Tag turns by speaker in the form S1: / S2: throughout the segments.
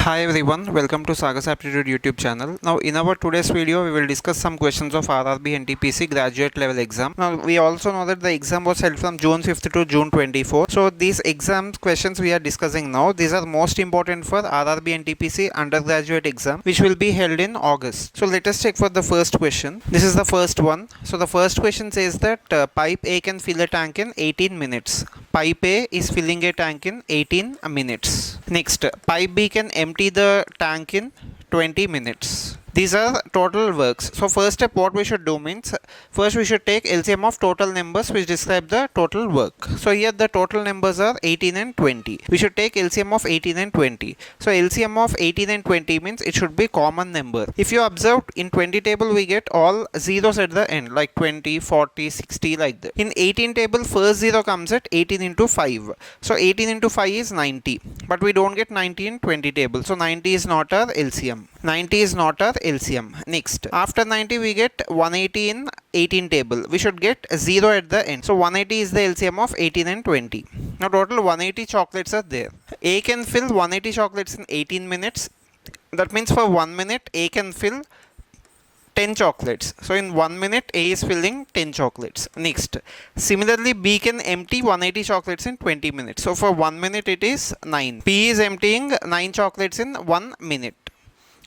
S1: Hi everyone, welcome to Sagas Aptitude YouTube channel. Now in our today's video we will discuss some questions of Rrb Ntpc graduate level exam. Now we also know that the exam was held from June 5th to June 24th. So these exam questions we are discussing now, these are most important for Rrb Ntpc undergraduate exam which will be held in August. So let us check for the first question. This is the first one. So the first question says that pipe A can fill a tank in 18 minutes. Pipe A is filling a tank in 18 minutes. Next, pipe B can empty the tank in 20 minutes. These are total works. So first step what we should do means, first we should take LCM of total numbers which describe the total work. So here the total numbers are 18 and 20. We should take LCM of 18 and 20. So LCM of 18 and 20 means it should be common number. If you observe in 20 table we get all zeros at the end like 20, 40, 60 like that. In 18 table first zero comes at 18 into 5. So 18 into 5 is 90. But we don't get 90 in 20 table. So 90 is not our LCM. 90 is not our LCM. Next, after 90 we get 180 in 18 table. We should get 0 at the end. So 180 is the LCM of 18 and 20. Now total 180 chocolates are there. A can fill 180 chocolates in 18 minutes. That means for 1 minute A can fill 10 chocolates. So in 1 minute A is filling 10 chocolates. Next, similarly B can empty 180 chocolates in 20 minutes. So for 1 minute it is 9. B is emptying 9 chocolates in 1 minute.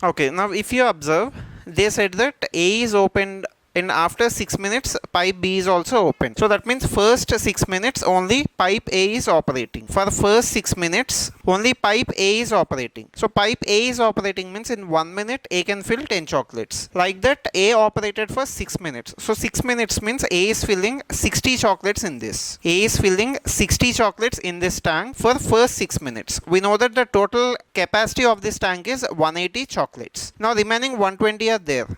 S1: Okay, now if you observe, they said that A is opened and after 6 minutes pipe B is also open. So that means first 6 minutes only pipe A is operating. For the first 6 minutes only pipe A is operating. So pipe A is operating means in 1 minute A can fill 10 chocolates. Like that A operated for 6 minutes. So 6 minutes means A is filling 60 chocolates in this. A is filling 60 chocolates in this tank for first 6 minutes. We know that the total capacity of this tank is 180 chocolates. Now remaining 120 are there.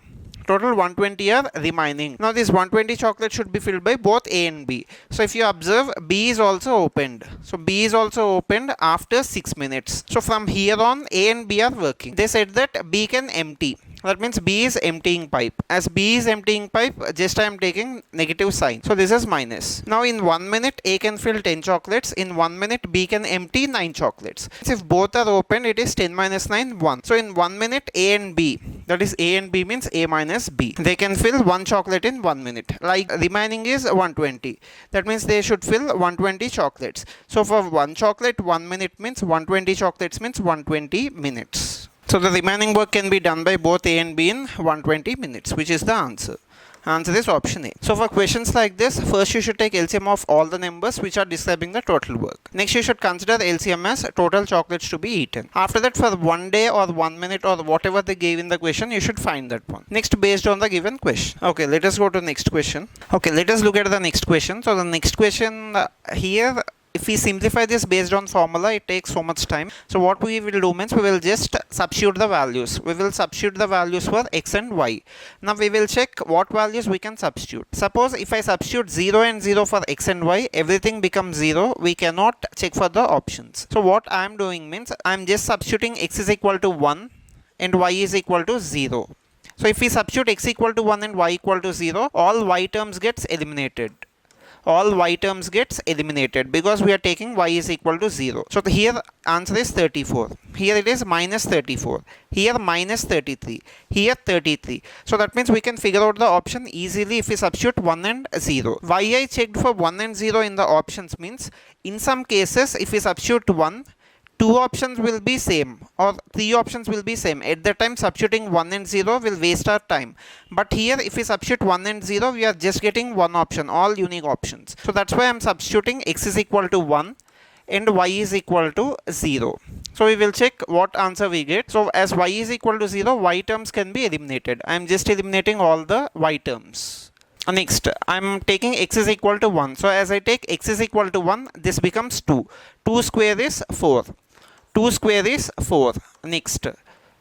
S1: Total 120 are remaining. Now this 120 chocolate should be filled by both A and B. So if you observe, B is also opened. So B is also opened after 6 minutes. So from here on A and B are working. They said that B can empty. That means B is emptying pipe. As B is emptying pipe, just I am taking negative sign. So this is minus. Now in 1 minute A can fill 10 chocolates. In 1 minute B can empty 9 chocolates. If both are open, it is 10 minus 9, 1. So in 1 minute A and B, that is A and B means A minus B. They can fill 1 chocolate in 1 minute. Like remaining is 120. That means they should fill 120 chocolates. So for 1 chocolate, 1 minute means 120 chocolates means 120 minutes. So the remaining work can be done by both A and B in 120 minutes, which is the answer. Answer is option A. So for questions like this, first you should take LCM of all the numbers which are describing the total work. Next you should consider LCM as total chocolates to be eaten. After that, for 1 day or 1 minute or whatever they gave in the question, you should find that one. Next, based on the given question. Okay, let us go to the next question. Okay, let us look at the next question. So the next question here, if we simplify this based on formula, it takes so much time. So what we will do means we will just substitute the values. We will substitute the values for x and y. Now we will check what values we can substitute. Suppose if I substitute 0 and 0 for x and y, everything becomes 0. We cannot check for the options. So what I am doing means I am just substituting x is equal to 1 and y is equal to 0. So if we substitute x equal to 1 and y equal to 0, all y terms gets eliminated. All y terms gets eliminated because we are taking y is equal to 0. So here answer is 34. Here it is minus 34. Here minus 33. Here 33. So that means we can figure out the option easily if we substitute 1 and 0. Why I checked for 1 and 0 in the options means in some cases if we substitute 1, 2 options will be same or 3 options will be same. At that time substituting 1 and 0 will waste our time. But here if we substitute 1 and 0, we are just getting one option, all unique options. So that's why I am substituting x is equal to 1 and y is equal to 0. So we will check what answer we get. So as y is equal to 0, y terms can be eliminated. I am just eliminating all the y terms. Next, I am taking x is equal to 1. So as I take x is equal to 1, this becomes 2. 2 square is 4. 2 square is 4. Next,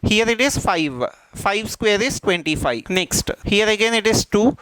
S1: here it is 5. 5 square is 25. Next, here again it is 2.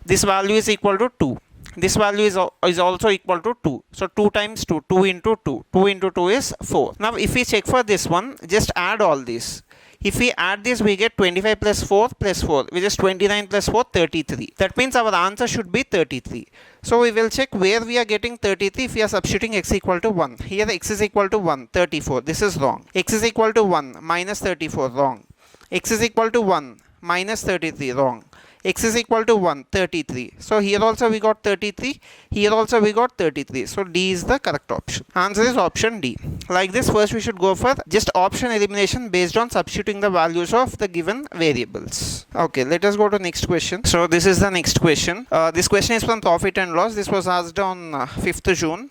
S1: This value is equal to 2. This value is also equal to 2. So 2 times 2, 2 into 2, 2 into 2 is 4. Now if we check for this one, just add all these. If we add this, we get 25 plus 4 plus 4, which is 29 plus 4, 33. That means our answer should be 33. So we will check where we are getting 33 if we are substituting x equal to 1. Here x is equal to 1, 34. This is wrong. X is equal to 1, minus 34, wrong. X is equal to 1, minus 33, wrong. X is equal to 1, 33. So here also we got 33. Here also we got 33. So D is the correct option. Answer is option D. Like this, first we should go for just option elimination based on substituting the values of the given variables. Okay, let us go to next question. So this is the next question. This question is from profit and loss. This was asked on 5th June.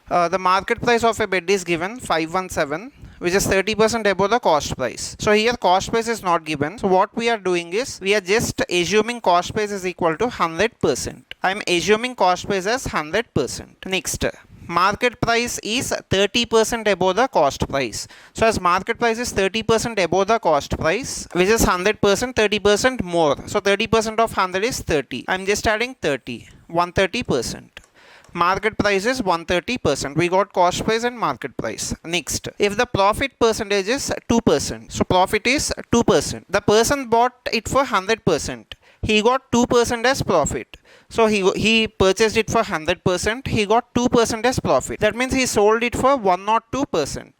S1: The market price of a bed is given 517, which is 30% above the cost price. So here cost price is not given. So what we are doing is we are just assuming cost price is equal to 100%. I am assuming cost price as 100%. Next, market price is 30% above the cost price. So as market price is 30% above the cost price, which is 100%, 30% more. So 30% of 100 is 30. I am just adding 30, 130%. Market price is 130%. We got cost price and market price. Next, if the profit percentage is 2%, so profit is 2%. The person bought it for 100%. He got 2% as profit. So he purchased it for 100%. He got 2% as profit. That means he sold it for 102%.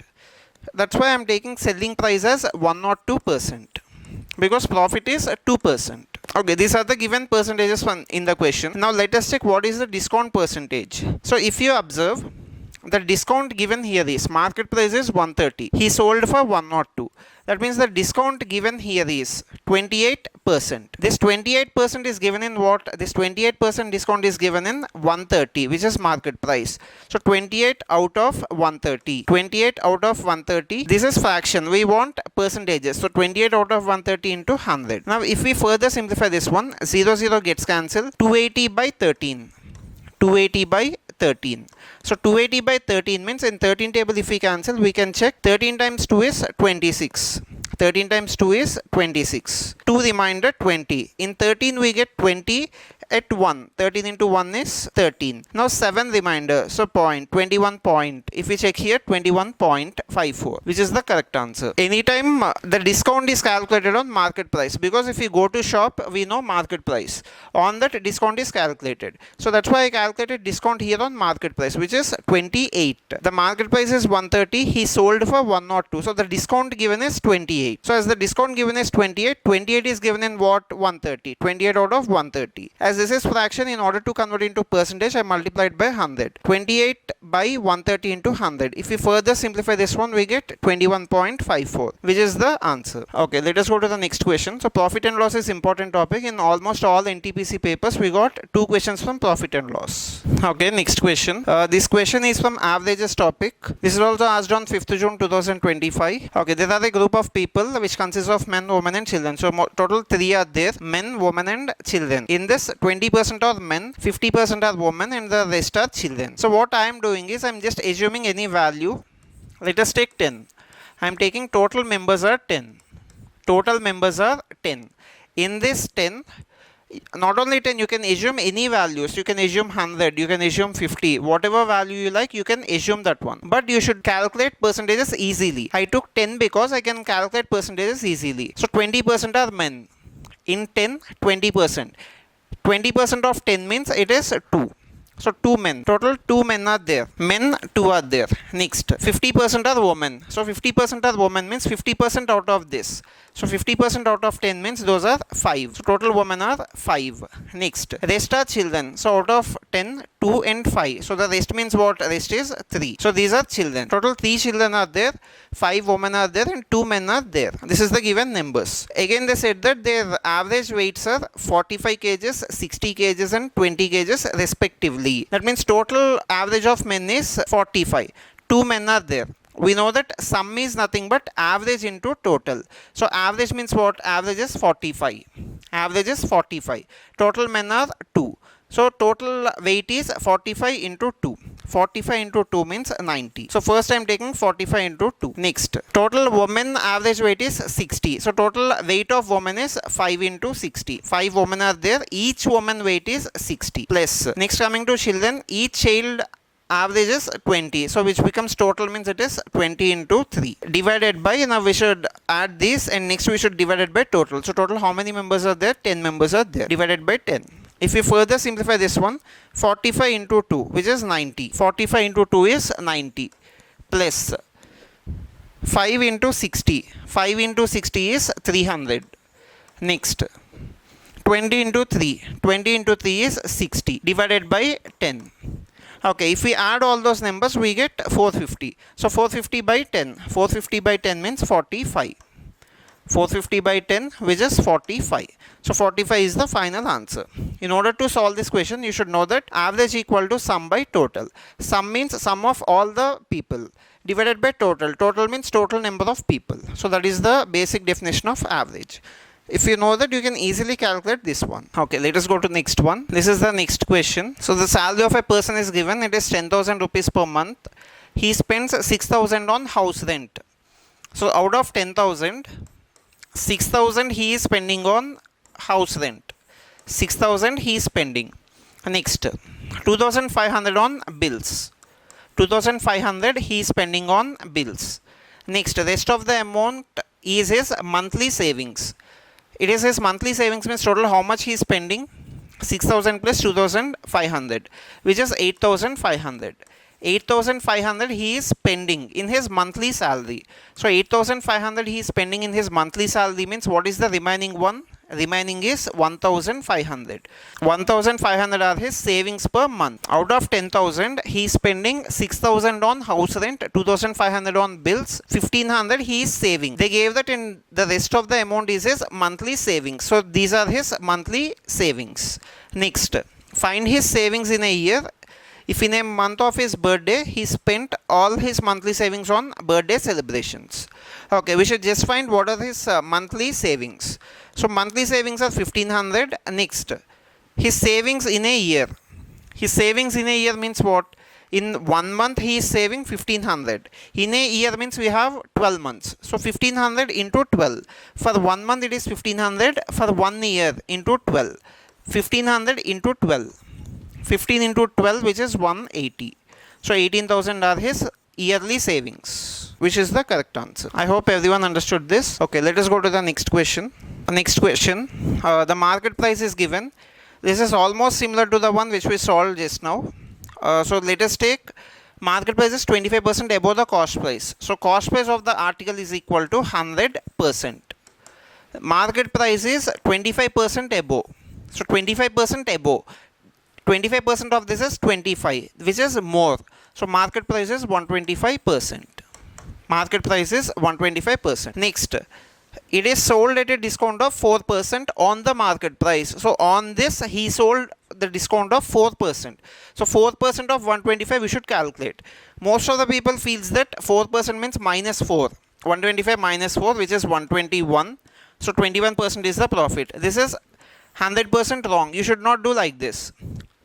S1: That's why I am taking selling price as 102%. Because profit is 2%. Okay, these are the given percentages in the question. Now let us check what is the discount percentage. So if you observe, the discount given here is market price is 130. He sold for 102. That means the discount given here is 28%. This 28% is given in what? This 28% discount is given in 130, which is market price. So 28 out of 130. 28 out of 130. This is fraction. We want percentages. So 28 out of 130 into 100. Now if we further simplify this one, 0 0 gets cancelled. 280 by 13. 280 by 13. So 280 by 13 means in 13 table if we cancel, we can check 13 times 2 is 26. 13 times 2 is 26. 2 remainder 20. In 13 we get 20 at 1. 13 into 1 is 13. Now 7 remainder. So point. 21 point. If we check here 21.54, which is the correct answer. Anytime the discount is calculated on market price, because if we go to shop we know market price. On that discount is calculated. So that's why I calculated discount here on market price, which is 28. The market price is 130. He sold for 102. So the discount given is 28. So as the discount given is 28, 28 is given in what? 130. 28 out of 130. As this is fraction, in order to convert into percentage, I multiplied by 100. 28 by 130 into 100. If we further simplify this one, we get 21.54, which is the answer. Okay, let us go to the next question. So profit and loss is important topic. In almost all NTPC papers, we got 2 questions from profit and loss. Okay, next question. This question is from averages topic. This is also asked on 5th June 2025. Okay, there are a group of people which consists of men, women and children. So total 3 are there: men, women and children. In this 20% are men, 50% are women and the rest are children. So what I am doing is I am just assuming any value. Let us take 10. I am taking total members are 10. Total members are 10. In this 10, not only 10, you can assume any values. You can assume 100, you can assume 50, whatever value you like, you can assume that one. But you should calculate percentages easily. I took 10 because I can calculate percentages easily. So 20% are men. In 10, 20%. 20% of 10 means it is 2. So 2 men. Total 2 men are there. Men 2 are there. Next, 50% are women. So 50% are women means 50% out of this. So 50% out of 10 means those are 5. So total women are 5. Next, rest are children. So out of 10, 2 and 5. So the rest means what? Rest is 3. So these are children. Total 3 children are there, 5 women are there and 2 men are there. This is the given numbers. Again they said that their average weights are 45 kgs, 60 kgs and 20 kgs respectively. That means total average of men is 45. 2 men are there. We know that sum is nothing but average into total. So average means what? Average is 45. Average is 45. Total men are 2. So total weight is 45 into 2. 45 into 2 means 90. So first I am taking 45 into 2. Next, total women average weight is 60. So total weight of women is 5 into 60. 5 women are there. Each woman weight is 60. Plus, next coming to children, each child average is 20, so which becomes total means it is 20 into 3 divided by, now we should add this and next we should divide it by total. So total how many members are there? 10 members are there, divided by 10. If you further simplify this one, 45 into 2 which is 90, 45 into 2 is 90, plus 5 into 60, 5 into 60 is 300. Next, 20 into 3, 20 into 3 is 60, divided by 10. Okay, if we add all those numbers, we get 450. So 450 by 10. 450 by 10 means 45. 450 by 10, which is 45. So 45 is the final answer. In order to solve this question, you should know that average equal to sum by total. Sum means sum of all the people divided by total. Total means total number of people. So that is the basic definition of average. If you know that, you can easily calculate this one. Okay, let us go to next one. This is the next question. So the salary of a person is given. It is 10,000 rupees per month. He spends 6,000 on house rent. So out of 10,000, 6,000 he is spending on house rent. 6,000 he is spending. Next, 2,500 on bills. 2,500 he is spending on bills. Next, rest of the amount is his monthly savings. It is his monthly savings means total how much he is spending? 6,000 plus 2,500, which is 8,500. 8,500 he is spending in his monthly salary. So 8,500 he is spending in his monthly salary means what is the remaining one? Remaining is 1,500. 1,500 are his savings per month. Out of 10,000, he is spending 6,000 on house rent, 2,500 on bills, 1,500 he is saving. They gave that in the rest of the amount is his monthly savings. So these are his monthly savings. Next, find his savings in a year. If in a month of his birthday, he spent all his monthly savings on birthday celebrations. Okay, we should just find what are his monthly savings. So monthly savings are 1,500. Next, his savings in a year. His savings in a year means what? In 1 month he is saving 1,500. In a year means we have 12 months. So 1,500 into 12. For 1 month it is 1,500. For 1 year into 12. 1,500 into 12. 15 into 12 which is 180. So 18,000 are his yearly savings, which is the correct answer. I hope everyone understood this. Okay, let us go to the next question. Next question, the market price is given. This is almost similar to the one which we solved just now. So let us take market price is 25% above the cost price. So cost price of the article is equal to 100%. Market price is 25% above. So 25% above. 25% of this is 25, which is more. So market price is 125%. Market price is 125%. Next, it is sold at a discount of 4% on the market price. So on this, he sold the discount of 4%. So 4% of 125 we should calculate. Most of the people feels that 4% means minus 4. 125 minus 4, which is 121. So 21% is the profit. This is 100% wrong. You should not do like this.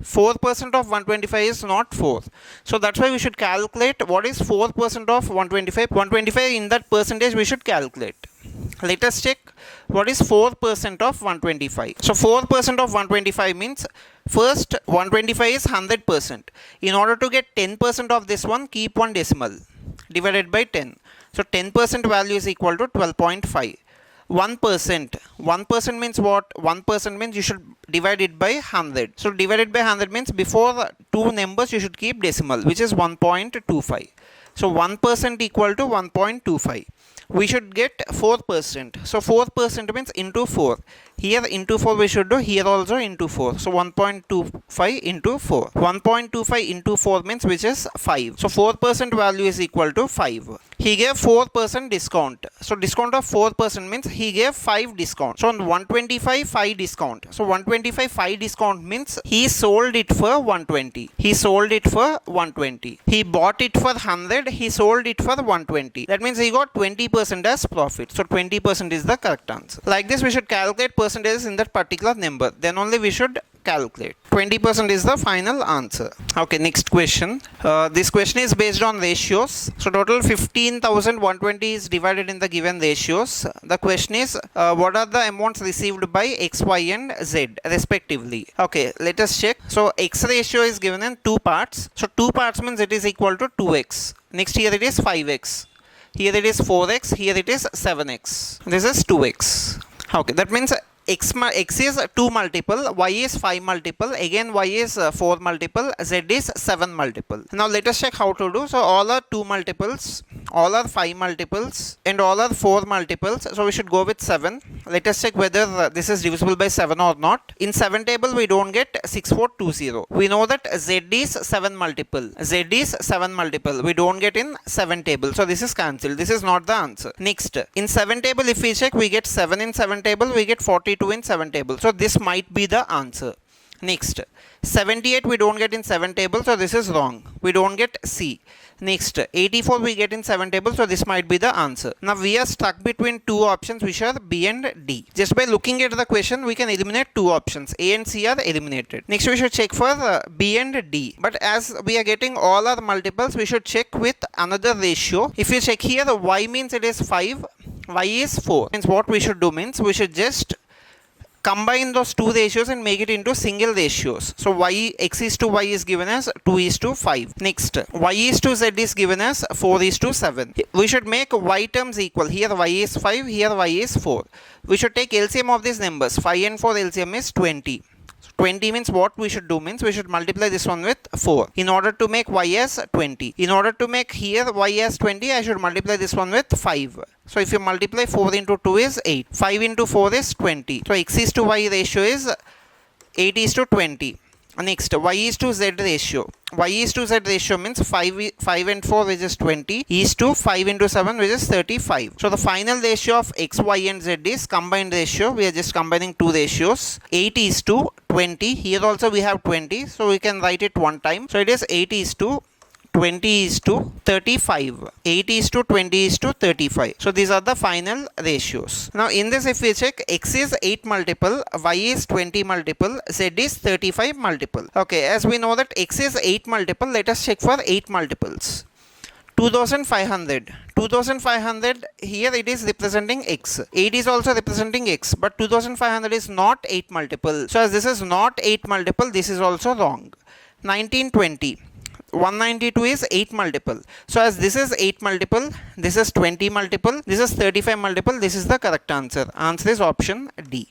S1: 4% of 125 is not 4. So that's why we should calculate what is 4% of 125. 125 in that percentage we should calculate. Let us check what is 4% of 125. So 4% of 125 means first 125 is 100%. In order to get 10% of this one, keep one decimal divided by 10. So 10% value is equal to 12.5. 1%. 1% means what? 1% means you should divide it by 100. So divided by 100 means before two numbers you should keep decimal, which is 1.25. So 1% equal to 1.25. We should get 4%. So 4% means into 4. Here into 4 we should do, here also into 4. So 1.25 into 4. 1.25 into 4 means which is 5. So 4% value is equal to 5. He gave 4% discount. So discount of 4% means he gave 5 discount. So on 125 5 discount. So 125 5 discount means he sold it for 120. He sold it for 120. He bought it for 100. He sold it for 120. That means he got 20% as profit. So 20% is the correct answer. Like this we should calculate percentage percentages in that particular number. Then only we should calculate. 20% is the final answer. Okay, next question. This question is based on ratios. So total 15,120 is divided in the given ratios. The question is what are the amounts received by X, Y and Z respectively. Okay, let us check. So X ratio is given in 2 parts. So 2 parts means it is equal to 2x. Next here it is 5x. Here it is 4x. Here it is 7x. This is 2x. Okay, that means X is 2 multiple, Y is 5 multiple, again Y is 4 multiple, Z is 7 multiple. Now let us check how to do. So all are 2 multiples, all are 5 multiples and all are 4 multiples. So we should go with 7. Let us check whether this is divisible by 7 or not. In 7 table we don't get 6420. We know that Z is 7 multiple. Z is 7 multiple. We don't get in 7 table. So this is cancelled. This is not the answer. Next, in 7 table if we check, we get 7 in 7 table, we get 42 in 7 table. So this might be the answer. Next, 78 we don't get in 7 table, so this is wrong. We don't get C. Next, 84 we get in 7 table, so this might be the answer. Now we are stuck between 2 options which are B and D. Just by looking at the question we can eliminate 2 options. A and C are eliminated. Next we should check for B and D. But as we are getting all our multiples, we should check with another ratio. If you check here, the Y means it is 5, Y is 4. Means what we should do means we should just combine those 2 ratios and make it into single ratios. So X is to Y is given as 2 is to 5. Next, Y is to Z is given as 4 is to 7. We should make Y terms equal. Here Y is 5, here Y is 4. We should take LCM of these numbers. 5 and 4 LCM is 20. 20 means what we should do means we should multiply this one with 4 in order to make Y as 20. In order to make here Y as 20, I should multiply this one with 5. So if you multiply 4 into 2 is 8. 5 into 4 is 20. So X is to Y ratio is 8 is to 20. Next, Y is to Z ratio. Y is to Z ratio means 5 and 4 which is 20 is to 5 into 7 which is 35. So the final ratio of X, Y and Z is combined ratio. We are just combining 2 ratios. 8 is to 20. Here also we have 20. So we can write it one time. So it is 8 is to 20 is to 35. 8 is to 20 is to 35. So these are the final ratios. Now in this if we check, X is 8 multiple, Y is 20 multiple, Z is 35 multiple. Okay, as we know that X is 8 multiple, let us check for 8 multiples. 2500. 2500 here it is representing X. 8 is also representing X, but 2500 is not 8 multiple. So as this is not 8 multiple, this is also wrong. 1920. 192 is 8 multiple. So as this is 8 multiple, this is 20 multiple, this is 35 multiple, this is the correct answer. Answer is option D.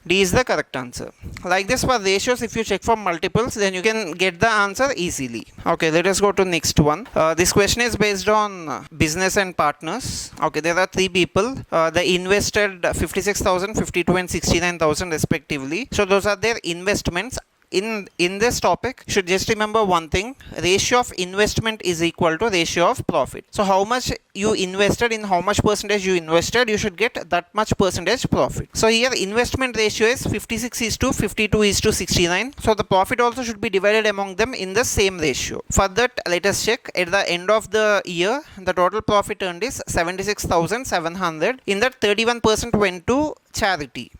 S1: D is the correct answer. Like this for ratios, if you check for multiples, then you can get the answer easily. Okay, let us go to next one. This question is based on business and partners. Okay, there are 3 people. They invested 56,000, 52 and 69,000 respectively. So those are their investments. In this topic, you should just remember one thing: ratio of investment is equal to ratio of profit. So how much you invested, in how much percentage you invested, you should get that much percentage profit. So here investment ratio is 56 is to 52 is to 69. So the profit also should be divided among them in the same ratio. For that, let us check. At the end of the year, the total profit earned is 76,700. In that, 31% went to charity.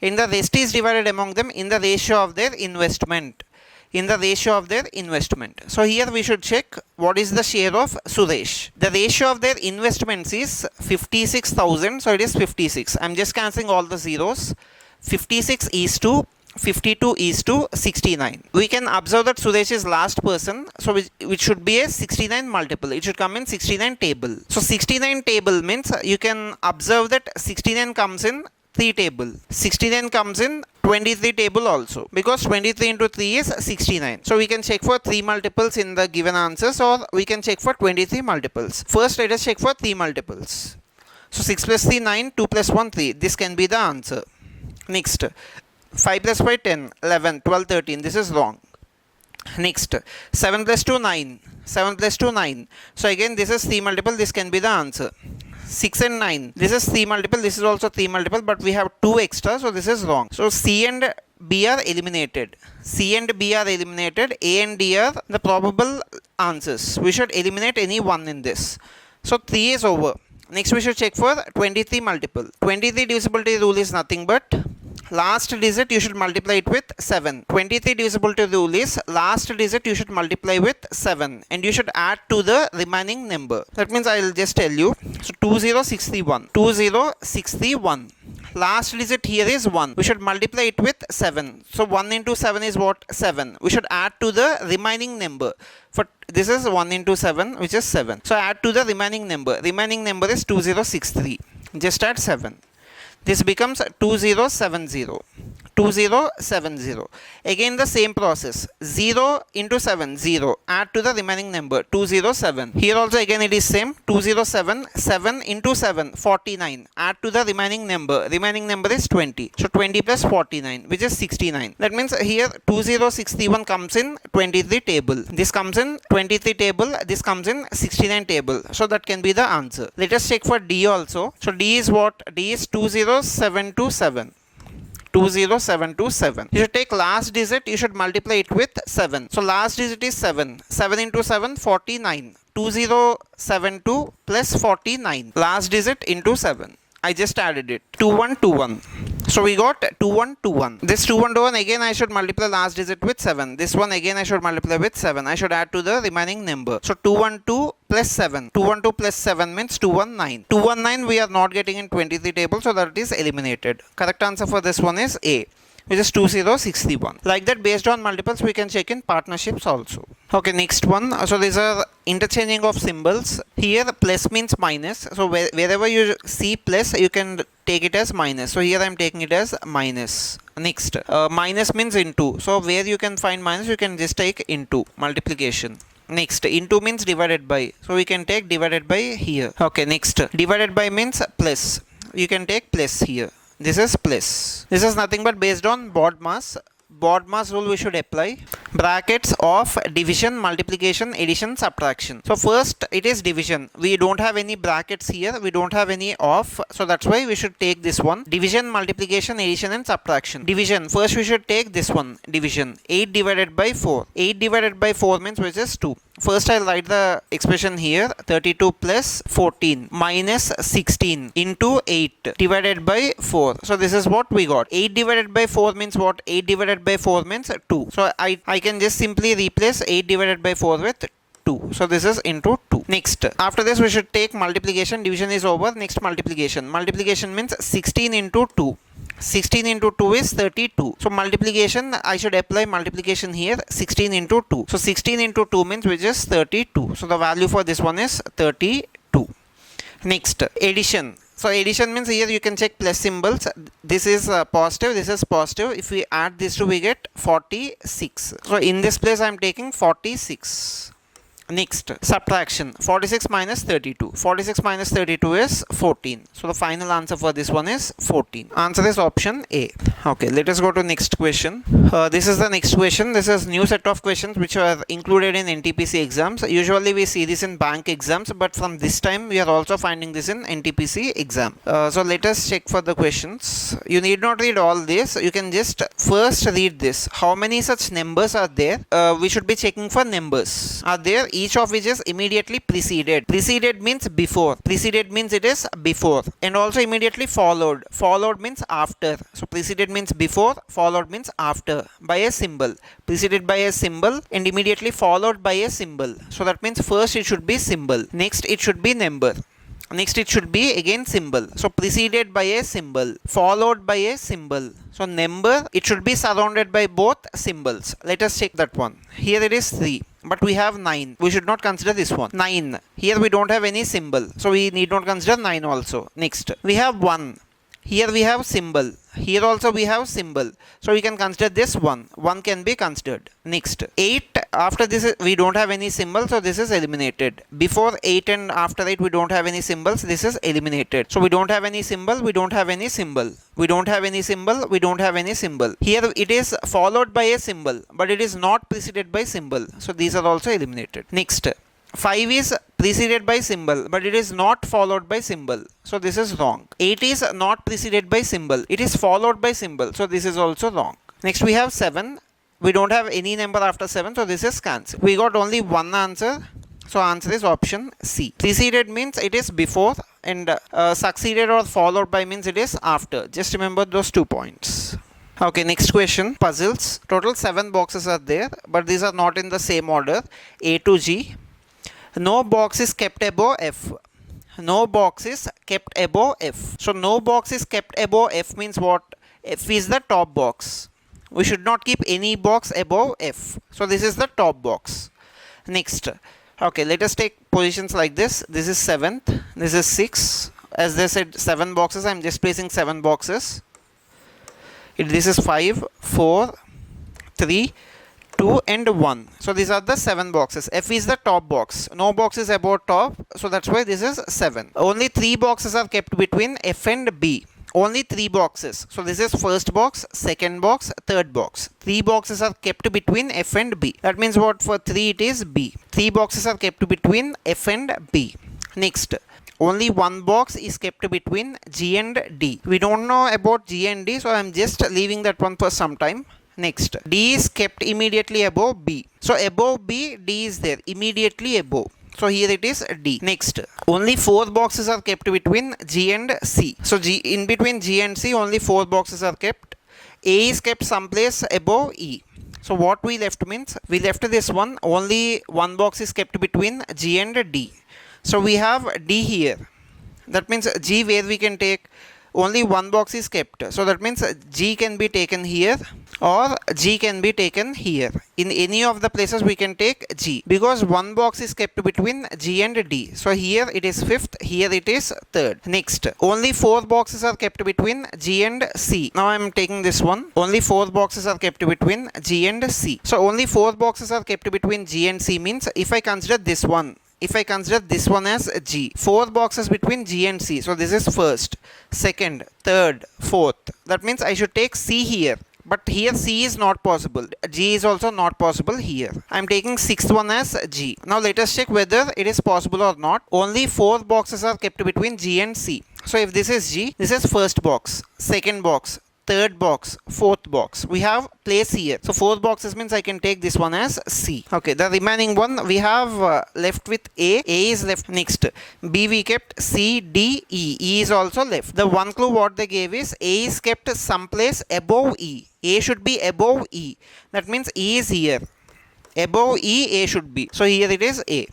S1: In the rest is divided among them in the ratio of their investment. In the ratio of their investment. So here we should check what is the share of Suresh. The ratio of their investments is 56,000. So it is 56. I'm just cancelling all the zeros. 56 is to 52 is to 69. We can observe that Suresh is last person. So which should be a 69 multiple. It should come in 69 table. So 69 table means you can observe that 69 comes in 3 table. 69 comes in 23 table also, because 23 into 3 is 69. So we can check for 3 multiples in the given answers, or we can check for 23 multiples. First let us check for 3 multiples. So 6 plus 3 9, 2 plus 1 3. This can be the answer. Next, 5 plus 5 10, 11, 12, 13. This is wrong. Next, 7 plus 2 9, 7 plus 2 9. So again this is 3 multiple. This can be the answer. 6 and 9. This is 3 multiple. This is also 3 multiple, but we have 2 extra, so this is wrong. So C and B are eliminated. C and B are eliminated. A and D are the probable answers. We should eliminate any one in this. So 3 is over. Next we should check for 23 multiple. 23 divisibility rule is nothing but Last digit you should multiply it with 7. 23 divisible to rule is last digit you should multiply with 7 and you should add to the remaining number. That means I will just tell you. So 2061. 2061. Last digit here is 1. We should multiply it with 7. So 1 into 7 is what? 7. We should add to the remaining number. For this is 1 into 7, which is 7. So add to the remaining number. Remaining number is 2063. Just add 7. This becomes 2070. 2070. Again the same process. 0 into 7, 0. Add to the remaining number, 207. Here also again it is same. 207, 7 into 7, 49. Add to the remaining number. Remaining number is 20. So 20 plus 49, which is 69. That means here 2061 comes in 23 table. This comes in 23 table. This comes in 69 table. So that can be the answer. Let us check for D also. So D is what? D is 20727. 20727. You should take last digit, you should multiply it with 7. So last digit is 7. 7 into 7, 49. 2072 plus 49. Last digit into 7. I just added it. 2121. So we got 2121. This 2121 again I should multiply last digit with 7. This one again I should multiply with 7. I should add to the remaining number. So 212 plus 7. 212 plus 7 means 219. 219 we are not getting in 23 table, so that is eliminated. Correct answer for this one is A, which is 2061. Like that, based on multiples we can check in partnerships also. Okay, next one. So these are interchanging of symbols. Here plus means minus. So wherever you see plus, you can take it as minus. So here I am taking it as minus. Next, minus means into. So where you can find minus, you can just take into, multiplication. Next, into means divided by. So we can take divided by here. Okay, next, divided by means plus. You can take plus here. This is plus. This is nothing but based on BODMAS. BODMAS rule we should apply. Brackets of division, multiplication, addition, subtraction. So first it is division. We don't have any brackets here. We don't have any of. So that's why we should take this one. Division, multiplication, addition and subtraction. Division. First we should take this one. Division. 8 divided by 4. 8 divided by 4 means which is 2. First I'll write the expression here. 32 plus 14 minus 16 into 8 divided by 4. So this is what we got. 8 divided by 4 means what? 8 divided by 4 means 2. So I can just simply replace 8 divided by 4 with 2. So this is into 2. Next, after this we should take multiplication. Division is over. Next, multiplication. Multiplication means 16 into 2. 16 into 2 is 32. So multiplication, I should apply multiplication here. 16 into 2. So 16 into 2 means which is 32. So the value for this one is 32. Next, addition. So addition means here you can check plus symbols. This is positive, this is positive. If we add these two, we get 46. So in this place I am taking 46. Next, subtraction. 46 minus 32. 46 minus 32 is 14. So the final answer for this one is 14. Answer is option A. Okay, let us go to next question. This is the next question. This is new set of questions which are included in NTPC exams. Usually we see this in bank exams, but from this time we are also finding this in NTPC exam. So let us check for the questions. You need not read all this. You can just first read this. How many such numbers are there? We should be checking for numbers. Are there? Each of which is immediately preceded. Preceded means before. Preceded means it is before. And also immediately followed. Followed means after. So preceded means before, followed means after by a symbol. Preceded by a symbol and immediately followed by a symbol. So that means first it should be symbol. Next it should be number. Next it should be again symbol. So preceded by a symbol, followed by a symbol. So number, it should be surrounded by both symbols. Let us check that one. Here it is 3. But we have 9. We should not consider this one. 9. Here we don't have any symbol. So we need not consider 9 also. Next, we have 1. Here we have symbol. Here also we have symbol. So we can consider this one. 1 can be considered. Next, 8. After this we don't have any symbol. So this is eliminated. Before 8 and after 8 we don't have any symbols. This is eliminated. So we don't have any symbol. We don't have any symbol. We don't have any symbol. We don't have any symbol. Here it is followed by a symbol. But it is not preceded by symbol. So these are also eliminated. Next, 5 is preceded by symbol, but it is not followed by symbol. So this is wrong. 8 is not preceded by symbol. It is followed by symbol. So this is also wrong. Next we have 7. We don't have any number after 7. So this is cancelled. We got only one answer. So answer is option C. Preceded means it is before. and succeeded or followed by means it is after. Just remember those 2 points. Okay, next question. Puzzles. Total 7 boxes are there, but these are not in the same order. A to G. No box is kept above F. No box is kept above F. So no box is kept above F means what? F is the top box. We should not keep any box above F. So this is the top box. Next. Okay, let us take positions like this. This is 7th. This is 6. As they said 7 boxes, I am just placing 7 boxes. This is 5, 4, 3, 2 and 1. So these are the 7 boxes. F is the top box. No box is above top. So that's why this is 7. Only 3 boxes are kept between F and B. Only 3 boxes. So this is first box, second box, third box. 3 boxes are kept between F and B. That means what? For 3 it is B. 3 boxes are kept between F and B. Next. Only 1 box is kept between G and D. We don't know about G and D, so I am just leaving that one for some time. Next, D is kept immediately above B. So above B, D is there, immediately above. So here it is D. Next, only 4 boxes are kept between G and C. So in between G and C, only 4 boxes are kept. A is kept someplace above E. So what we left means, we left this one, only 1 box is kept between G and D. So we have D here. That means G where we can take, only 1 box is kept. So that means G can be taken here or G can be taken here. In any of the places we can take G because 1 box is kept between G and D. So here it is 5th, here it is 3rd. Next, only 4 boxes are kept between G and C. Now I am taking this one. Only 4 boxes are kept between G and C. So only 4 boxes are kept between G and C means if I consider this one, if I consider this one as G, 4 boxes between G and C. So this is first, second, third, fourth. That means I should take C here. But here C is not possible. G is also not possible here. I am taking 6th one as G. Now let us check whether it is possible or not. Only 4 boxes are kept between G and C. So if this is G, this is first box, second box, third box, fourth box. We have place here. So 4 boxes means I can take this one as C. Okay, the remaining one we have left with A. A is left. Next, B we kept, C, D, E. E is also left. The one clue what they gave is A is kept someplace above E. A should be above E. That means E is here. Above E, A should be. So here it is A.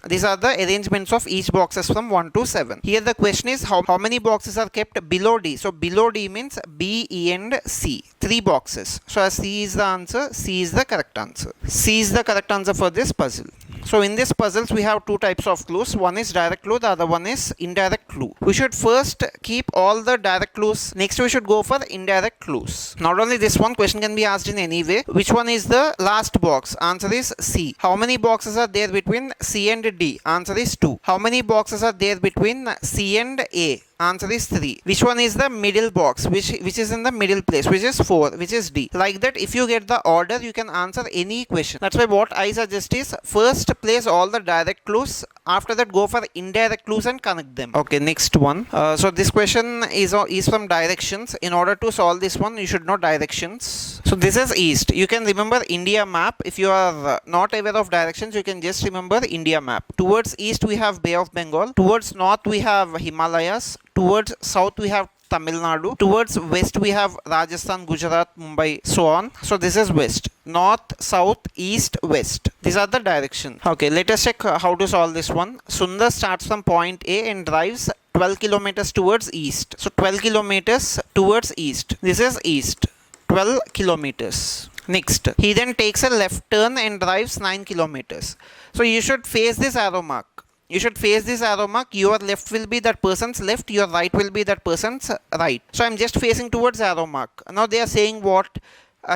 S1: These are the arrangements of each boxes from 1 to 7. Here the question is how many boxes are kept below D. So below D means B, E and C. 3 boxes. So as C is the answer, C is the correct answer. C is the correct answer for this puzzle. So in this puzzles we have 2 types of clues. One is direct clue, the other one is indirect clue. We should first keep all the direct clues. Next we should go for indirect clues. Not only this one, question can be asked in any way. Which one is the last box? Answer is C. How many boxes are there between C and D? Answer is 2. How many boxes are there between C and A? Answer is 3. Which one is the middle box? Which is in the middle place? Which is 4? Which is D? Like that, if you get the order, you can answer any question. That's why what I suggest is first place all the direct clues. After that, go for indirect clues and connect them. Okay, next one. So this question is from directions. In order to solve this one, you should know directions. So this is east. You can remember India map. If you are not aware of directions, you can just remember India map. Towards east we have Bay of Bengal. Towards north we have Himalayas. Towards south we have Tamil Nadu. Towards west we have Rajasthan, Gujarat, Mumbai, so on. So this is west. North, south, east, west. These are the directions. Okay, let us check how to solve this one. Sundar starts from point A and drives 12 kilometers towards east. So 12 kilometers towards east. This is east. 12 kilometers. Next, he then takes a left turn and drives 9 kilometers. So you should face this arrow mark. You should face this arrow mark. Your left will be that person's left. Your right will be that person's right. So I'm just facing towards arrow mark. Now they are saying what?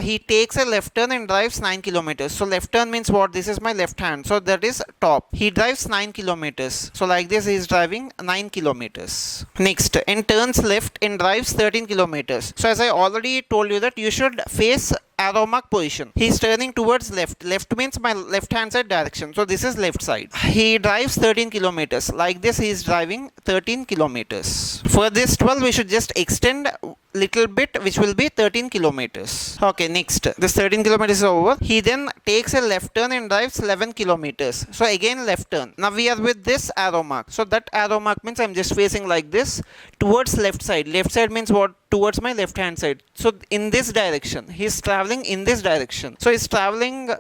S1: He takes a left turn and drives 9 kilometers. So left turn means what? This is my left hand. So that is top. He drives 9 kilometers. So like this he is driving 9 kilometers. Next, and turns left and drives 13 kilometers. So as I already told you that you should face arrow mark position. He is turning towards left. Left means my left hand side direction. So this is left side. He drives 13 kilometers. Like this, he is driving 13 kilometers. For this 12, we should just extend little bit, which will be 13 kilometers. Okay, next. This 13 kilometers is over. He then takes a left turn and drives 11 kilometers. So again left turn. Now we are with this arrow mark. So that arrow mark means I'm just facing like this towards left side. Left side means what? Towards my left hand side. So in this direction, he is traveling in this direction. So he's traveling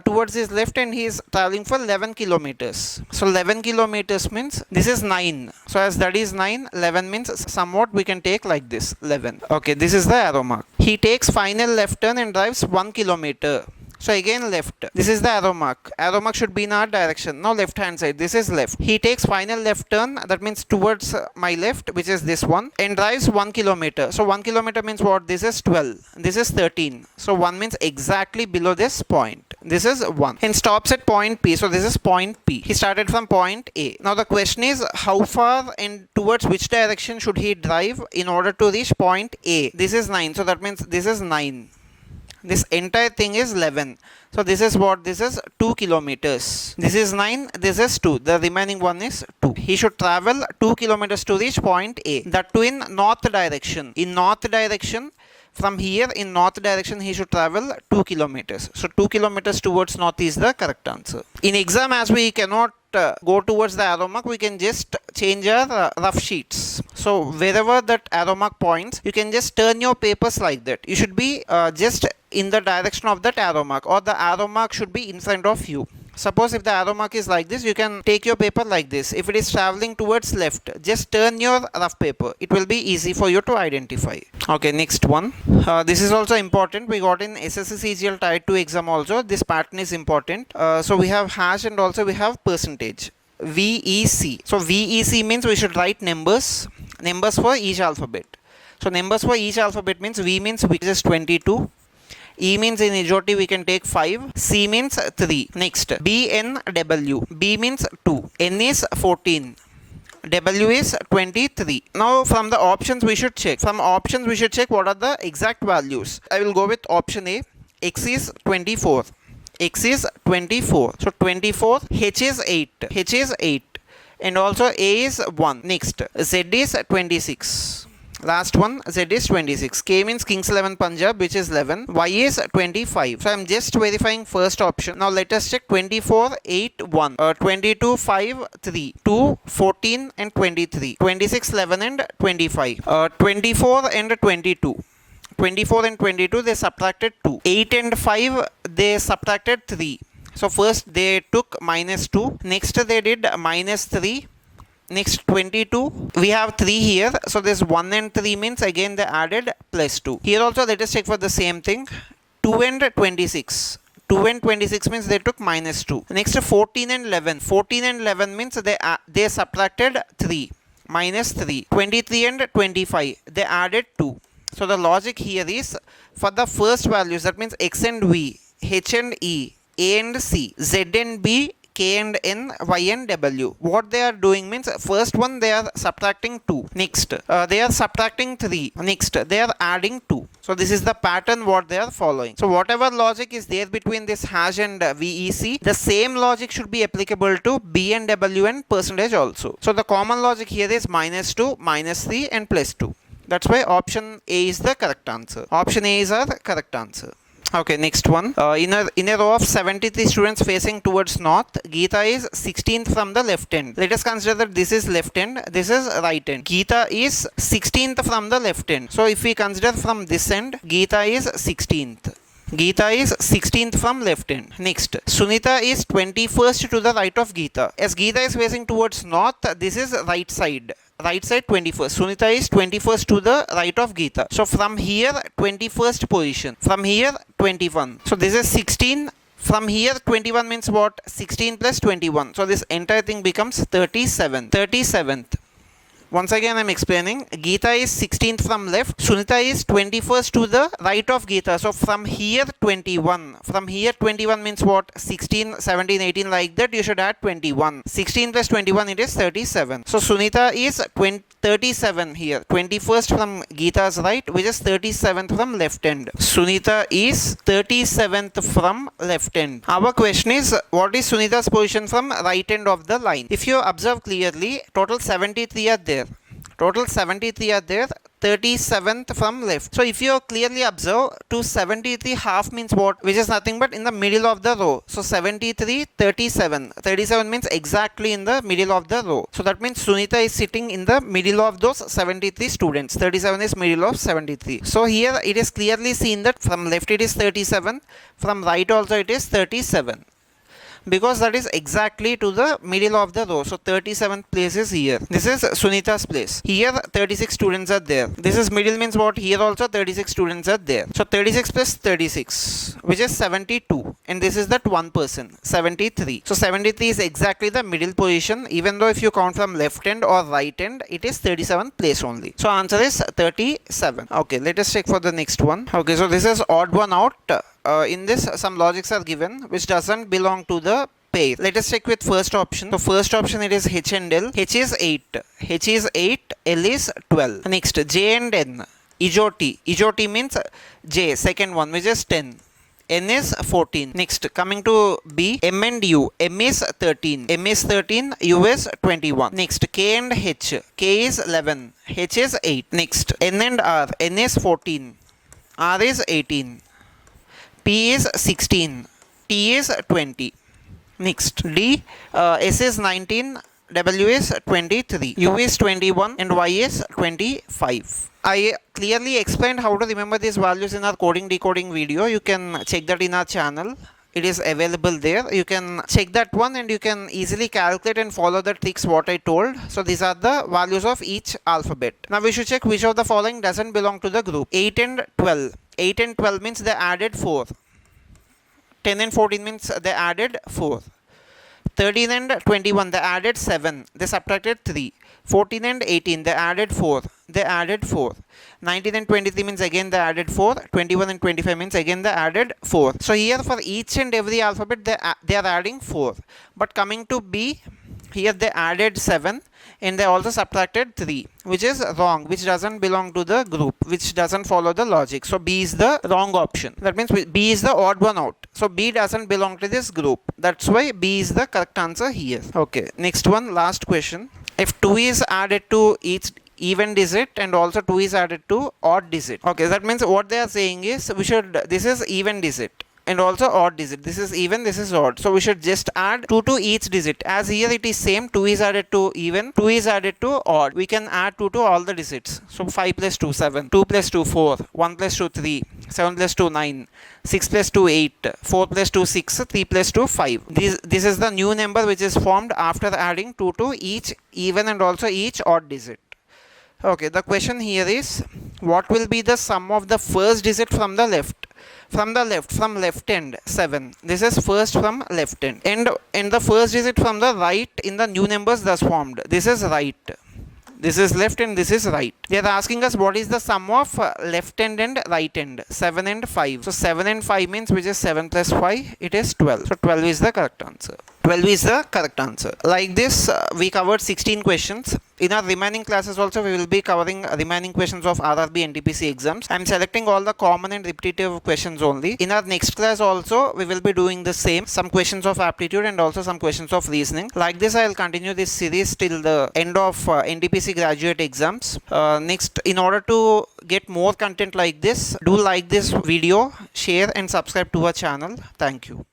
S1: towards his left, and he is traveling for 11 kilometers. So 11 kilometers means this is 9. So as that is 9, 11 means somewhat we can take like this 11. Okay, this is the arrow mark. He takes final left turn and drives 1 kilometer. So again left. This is the arrow mark. Arrow mark should be in our direction. Now left hand side. This is left. He takes final left turn. That means towards my left, which is this one, and drives 1 kilometer. So 1 kilometer means what? This is 12. This is 13. So 1 means exactly below this point. This is 1. And stops at point P. So this is point P. He started from point A. Now the question is, how far and towards which direction should he drive in order to reach point A? This is 9. So that means this is 9. This entire thing is 11. So this is what? This is 2 kilometers. This is 9. This is 2. The remaining one is 2. He should travel 2 kilometers to reach point A. That too in north direction. In north direction, from here in north direction, he should travel 2 kilometers. So 2 kilometers towards north is the correct answer. In exam, as we cannot go towards the arrow mark, we can just change our rough sheets. So wherever that arrow mark points, you can just turn your papers like that. You should be just in the direction of that arrow mark, or the arrow mark should be in front of you. Suppose if the arrow mark is like this, you can take your paper like this. If it is traveling towards left, just turn your rough paper. It will be easy for you to identify. Okay, next one. This is also important. We got in SSC CGL Type 2 exam also. This pattern is important. So we have hash and also we have percentage. VEC. So VEC means we should write numbers for each alphabet. So numbers for each alphabet means V means which is 22. E means in majority we can take 5. C means 3. Next, B, N, W. B means 2. N is 14. W is 23. Now from the options we should check. From options we should check what are the exact values. I will go with option A. X is 24. X is 24. So 24. H is 8. H is 8. And also A is 1. Next, Z is 26. Last one, Z is 26. K means Kings 11 Punjab, which is 11. Y is 25. So I'm just verifying first option. Now let us check 24, 8, 1. 22, 5, 3. 2, 14 and 23. 26, 11 and 25. 24 and 22. 24 and 22 they subtracted 2. 8 and 5 they subtracted 3. So first they took minus 2. Next they did minus 3. Next 22, we have 3 here. So this 1 and 3 means again they added plus 2. Here also let us check for the same thing. 2 and 26. 2 and 26 means they took minus 2. Next 14 and 11. 14 and 11 means they subtracted 3. Minus 3. 23 and 25. They added 2. So the logic here is for the first values, that means X and V, H and E, A and C, Z and B, K and N, Y and W. What they are doing means first one they are subtracting 2. Next they are subtracting 3. Next they are adding 2. So this is the pattern what they are following. So whatever logic is there between this hash and VEC, the same logic should be applicable to B and W and percentage also. So the common logic here is minus 2, minus 3 and plus 2. That's why option A is the correct answer. Option A is our correct answer. Okay, next one. In a row of 73 students facing towards north, Geeta is 16th from the left end. Let us consider that this is left end, this is right end. Geeta is 16th from the left end. So if we consider from this end, Geeta is 16th. Geeta is 16th from left end. Next, Sunita is 21st to the right of Geeta. As Geeta is facing towards north, this is right side. Right side 21st. Sunita is 21st to the right of Geeta. So from here 21st position. From here 21. So this is 16. From here 21 means what? 16 plus 21. So this entire thing becomes 37. 37th. Once again I'm explaining. Geeta is 16th from left. Sunita is 21st to the right of Geeta. So from here 21. From here 21 means what? 16, 17, 18 like that. You should add 21. 16 plus 21 it is 37. So Sunita is 37 here. 21st from Geeta's right, which is 37th from left end. Sunita is 37th from left end. Our question is, what is Sunita's position from right end of the line? If you observe clearly, total 73 are there. Total 73 are there. 37th from left. So if you clearly observe, to 73 half means what? Which is nothing but in the middle of the row. So 73, 37. 37 means exactly in the middle of the row. So that means Sunita is sitting in the middle of those 73 students. 37 is middle of 73. So here it is clearly seen that from left it is 37. From right also it is 37. Because that is exactly to the middle of the row. So 37th place is here. This is Sunita's place. Here 36 students are there. This is middle means what? Here also 36 students are there. So 36 plus 36, which is 72. And this is that one person, 73. So 73 is exactly the middle position. Even though if you count from left end or right end, it is 37th place only. So answer is 37. Okay, let us check for the next one. Okay, so this is odd one out. In this some logics are given which doesn't belong to the pair. Let us check with first option. So first option it is H and L. H is 8. H is 8. L is 12. Next J and N. Ijoti. Ijoti means J. Second one which is 10. N is 14. Next coming to B. M and U. M is 13. M is 13. U is 21. Next K and H. K is 11. H is 8. Next N and R. N is 14. R is 18. P is 16, T is 20. Next D, S is 19, W is 23, U is 21 and Y is 25. I clearly explained how to remember these values in our coding decoding video. You can check that in our channel. It is available there. You can check that one and you can easily calculate and follow the tricks what I told. So these are the values of each alphabet. Now we should check which of the following doesn't belong to the group. 8 and 12. 8 and 12 means they added 4. 10 and 14 means they added 4. 13 and 21 they added 7. They subtracted 3. 14 and 18 they added 4. They added 4. 19 and 23 means again they added 4. 21 and 25 means again they added 4. So here for each and every alphabet they are adding 4. But coming to B, here they added 7 and they also subtracted 3, which is wrong, which doesn't belong to the group, which doesn't follow the logic. So B is the wrong option. That means B is the odd one out. So B doesn't belong to this group. That's why B is the correct answer here. Okay, next one, last question. If 2 is added to each even digit and also 2 is added to odd digit. Okay, that means what they are saying is this is even digit and also odd digit. This is even, this is odd. So we should just add 2 to each digit. As here it is same, 2 is added to even, 2 is added to odd. We can add 2 to all the digits. So 5 plus 2, 7. 2 plus 2, 4. 1 plus 2, 3. 7 plus 2, 9. 6 plus 2, 8. 4 plus 2, 6. 3 plus 2, 5. This is the new number which is formed after adding 2 to each even and also each odd digit. Okay, the question here is, what will be the sum of the first digit from the left? From left end, 7. This is first from left end. And the first digit from the right in the new numbers thus formed. This is right. This is left and this is right. They are asking us what is the sum of left end and right end. 7 and 5. So 7 and 5 means which is 7 plus 5. It is 12. So 12 is the correct answer. 12 is the correct answer. Like this, we covered 16 questions. In our remaining classes also, we will be covering remaining questions of Rrb Ntpc exams. I am selecting all the common and repetitive questions only. In our next class also, we will be doing the same. Some questions of aptitude and also some questions of reasoning. Like this, I will continue this series till the end of Ntpc graduate exams. Next, in order to get more content like this, do like this video, share and subscribe to our channel. Thank you.